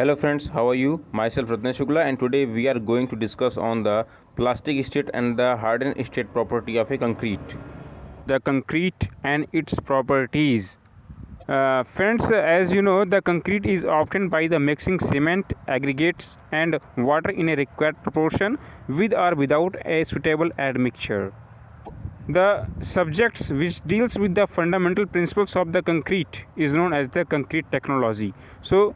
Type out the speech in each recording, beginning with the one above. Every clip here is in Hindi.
Hello friends, how are you? Myself Ratnesh Shukla, and today we are going to discuss on the plastic state and the hardened state property of a concrete. The concrete and its properties. Friends, as you know, the concrete is obtained by the mixing cement, aggregates and water in a required proportion with or without a suitable admixture. The subjects which deals with the fundamental principles of the concrete is known as the concrete technology. So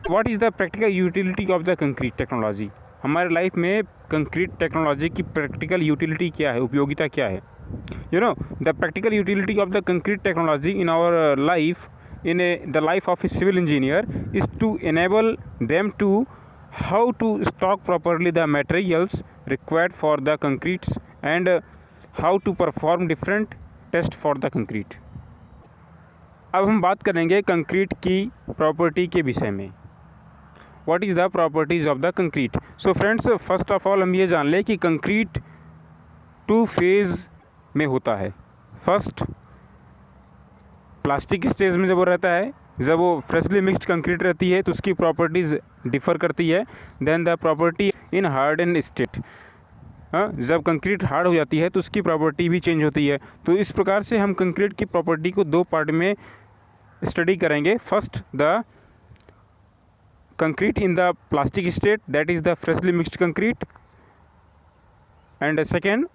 what is the practical utility of the concrete technology. हमारे लाइफ में कंक्रीट टेक्नोलॉजी की प्रैक्टिकल यूटिलिटी क्या है, उपयोगिता क्या है। You know the practical utility of the concrete technology in our life, in the life of a civil engineer, is to enable them to how to stock properly the materials required for the concretes and how to perform different test for the concrete. अब हम बात करेंगे कंक्रीट की प्रॉपर्टी के विषय में। What is the properties of the concrete. So friends, first of all हम ये जान लें कि कंक्रीट 2 फेज़ में होता है। फर्स्ट, प्लास्टिक स्टेज में जब वो रहता है, जब वो फ्रेशली मिक्स्ड कंक्रीट रहती है तो उसकी प्रॉपर्टीज़ डिफ़र करती है। Then the property in hard and state, जब कंक्रीट हार्ड हो जाती है तो उसकी प्रॉपर्टी भी चेंज होती है। तो इस प्रकार से हम कंक्रीट की प्रॉपर्टी को 2 पार्ट में स्टडी करेंगे। First, the concrete in the plastic state, that is the freshly mixed concrete, and second,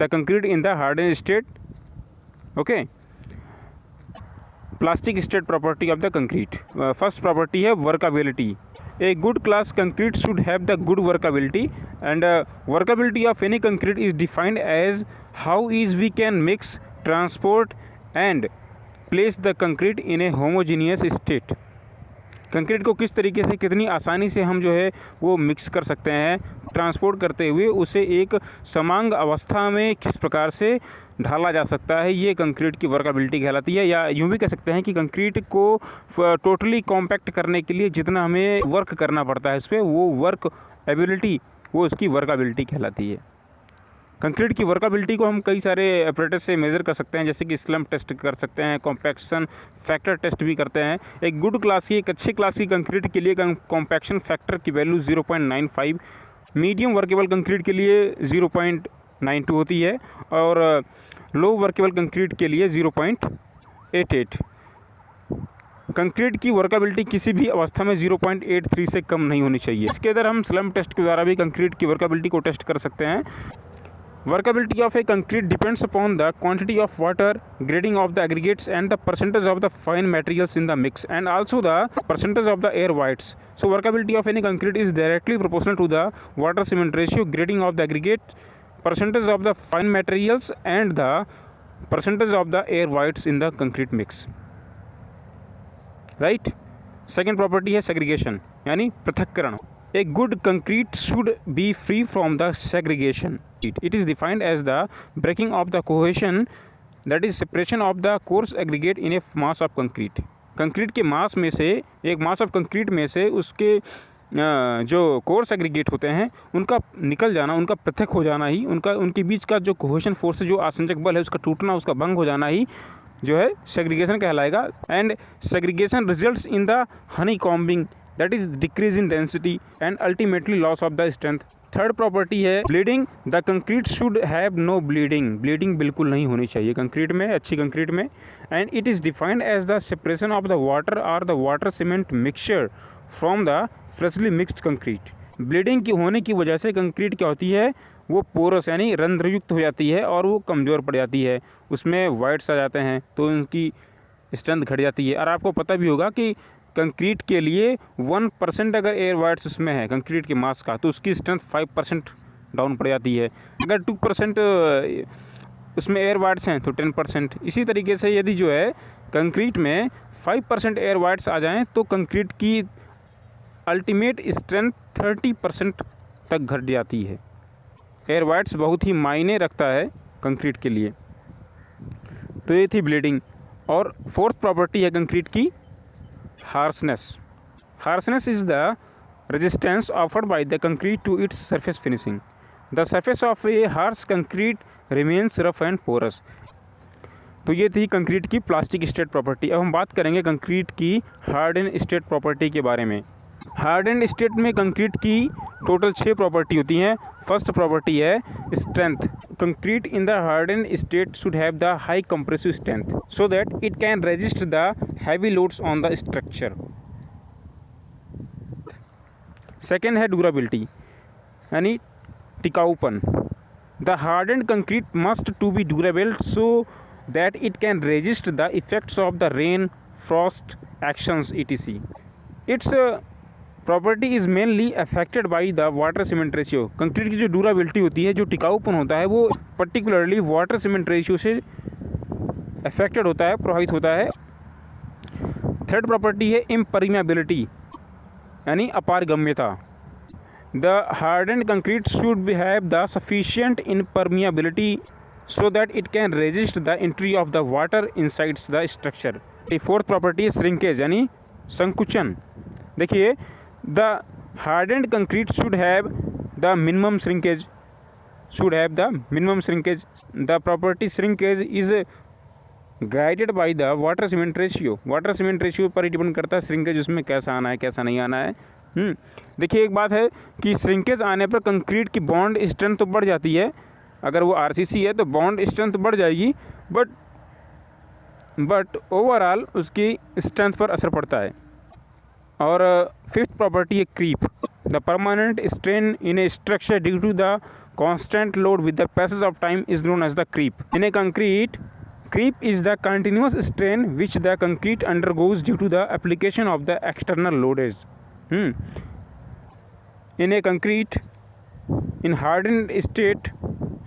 the concrete in the hardened state. Okay, plastic state property of the concrete. First property है workability. A good class concrete should have the good workability, and workability of any concrete is defined as how easy we can mix, transport and place the concrete in a homogeneous state. Concrete को किस तरीके से, कितनी आसानी से हम जो है वो मिक्स कर सकते हैं, ट्रांसपोर्ट करते हुए उसे एक समांग अवस्था में किस प्रकार से ढाला जा सकता है, ये कंक्रीट की वर्कबिलिटी कहलाती है। या यूँ भी कह सकते हैं कि कंक्रीट को टोटली कॉम्पैक्ट करने के लिए जितना हमें वर्क करना पड़ता है इस पर, वो वर्क एबिलिटी, वो उसकी वर्कबिलिटी कहलाती है। कंक्रीट की वर्कबिलिटी को हम कई सारे ऑपरेटर्स से मेज़र कर सकते हैं, जैसे कि स्लम्प टेस्ट कर सकते हैं, कॉम्पैक्शन फैक्टर टेस्ट भी करते हैं। एक गुड क्लास की, एक अच्छे क्लास की कंक्रीट के लिए कॉम्पैक्शन फैक्टर की वैल्यू 0.95, मीडियम वर्केबल कंक्रीट के लिए 0.92 होती है और लो वर्केबल कंक्रीट के लिए 0.88। कंक्रीट की वर्कबिलिटी किसी भी अवस्था में 0.83 से कम नहीं होनी चाहिए। इसके अंदर हम स्लम्प टेस्ट के द्वारा भी कंक्रीट की वर्कबिलिटी को टेस्ट कर सकते हैं। Workability of a concrete depends upon the quantity of water, grading of the aggregates and the percentage of the fine materials in the mix, and also the percentage of the air voids. So workability of any concrete is directly proportional to the water cement ratio, grading of the aggregate, percentage of the fine materials and the percentage of the air voids in the concrete mix. Right? Second property है segregation, यानी पृथक्करण। A good concrete should be free from the segregation. It is defined as the breaking of the cohesion, that is separation of the coarse aggregate in a mass of concrete. Concrete के मास में से, एक मास ऑफ कंक्रीट में से उसके जो कोर्स एग्रीगेट होते हैं उनका निकल जाना, उनका पृथक हो जाना ही, उनके बीच का जो कोहेशन फोर्स, जो आसंजक बल है उसका टूटना, उसका भंग हो जाना ही जो है सेग्रीगेशन कहलाएगा। And segregation results in the honey combing, that is decrease in density and ultimately loss of the strength. Third property है bleeding. The concrete should have no bleeding, bleeding बिल्कुल नहीं होनी चाहिए कंक्रीट में, अच्छी कंक्रीट में। And it is defined as the separation of the water और the water cement mixture from the freshly mixed concrete. Bleeding की होने की वजह से कंक्रीट क्या होती है, वो पोरस यानी रंध्रयुक्त हो जाती है और वो कमज़ोर पड़ जाती है, उसमें वाइट्स आ जाते हैं तो उनकी स्ट्रेंथ घट जाती है। और आपको पता भी होगा कि कंक्रीट के लिए 1% अगर एयर वाइट्स उसमें है कंक्रीट के मास का, तो उसकी स्ट्रेंथ 5% डाउन पड़ जाती है। अगर 2% उसमें एयर वाइट्स हैं तो 10%। इसी तरीके से यदि जो है कंक्रीट में 5% एयर वाइट्स आ जाएं तो कंक्रीट की अल्टीमेट स्ट्रेंथ 30% तक घट जाती है। एयर वाइट्स बहुत ही मायने रखता है कंक्रीट के लिए। तो ये थी ब्लीडिंग। और फोर्थ प्रॉपर्टी है कंक्रीट की harshness. Harshness is the resistance offered by the concrete to its surface finishing. The surface of a harsh concrete remains rough and porous. तो ये थी कंक्रीट की प्लास्टिक स्टेट प्रॉपर्टी। अब हम बात करेंगे कंक्रीट की हार्डन स्टेट प्रॉपर्टी के बारे में। हार्डन स्टेट में कंक्रीट की टोटल 6 प्रॉपर्टी होती हैं। फर्स्ट प्रॉपर्टी है strength. Concrete in the harden state should have the high compressive strength so that it can resist the heavy loads on the structure. Second है ड्यूरेबिलिटी यानी टिकाऊपन। The harden concrete must to be durable so that it can resist the effects of the rain, frost actions etc. Its property is mainly affected by the water cement ratio. Concrete की जो ड्यूरेबिलिटी होती है, जो टिकाऊपन होता है, वो पर्टिकुलरली वाटर सीमेंट रेशियो से अफेक्टेड होता है, प्रभावित होता है। थर्ड प्रॉपर्टी है इम्परमिएबिलिटी यानी अपारगम्यता। The harden concrete should be have the sufficient impermeability so that it can resist the entry of the water inside the structure. Fourth property है श्रिंकेज यानी संकुचन। देखिए the hardened concrete should have the minimum shrinkage, the property shrinkage is guided by the water cement ratio. Water cement ratio पर डिपेंड करता है श्रिंकेज उसमें कैसा आना है, कैसा नहीं आना है। देखिए एक बात है कि श्रिंकेज आने पर कंक्रीट की बॉन्ड स्ट्रेंथ तो बढ़ जाती है, अगर वो आरसीसी है तो बॉन्ड स्ट्रेंथ बढ़ जाएगी, बट ओवरऑल उसकी स्ट्रेंथ पर असर पड़ता है। और फिफ्थ प्रॉपर्टी है creep. The permanent strain in a structure due to the constant load with the passage of time is known as the creep. In a concrete, creep is the continuous strain which the concrete undergoes due to the application of the external loads. In a concrete in hardened state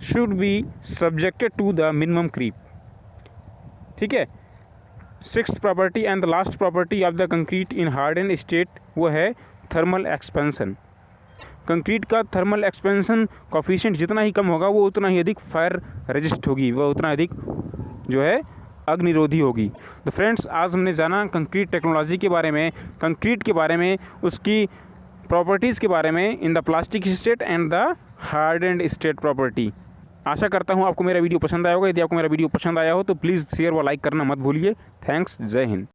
should be subjected to the minimum creep. ठीक है। Sixth property and the last property of the concrete in harden state वो है थर्मल एक्सपेंशन। कंक्रीट का थर्मल एक्सपेंशन कोफिशिएंट जितना ही कम होगा वो उतना ही अधिक फायर रेजिस्ट होगी, वह उतना अधिक जो है अग्निरोधी होगी। तो फ्रेंड्स आज हमने जाना कंक्रीट टेक्नोलॉजी के बारे में, कंक्रीट के बारे में, उसकी प्रॉपर्टीज़ के बारे में in the plastic state and the hardened state property. आशा करता हूँ आपको मेरा वीडियो पसंद आया होगा। यदि आपको मेरा वीडियो पसंद आया हो तो प्लीज़ शेयर व लाइक करना मत भूलिए। थैंक्स, जय हिंद।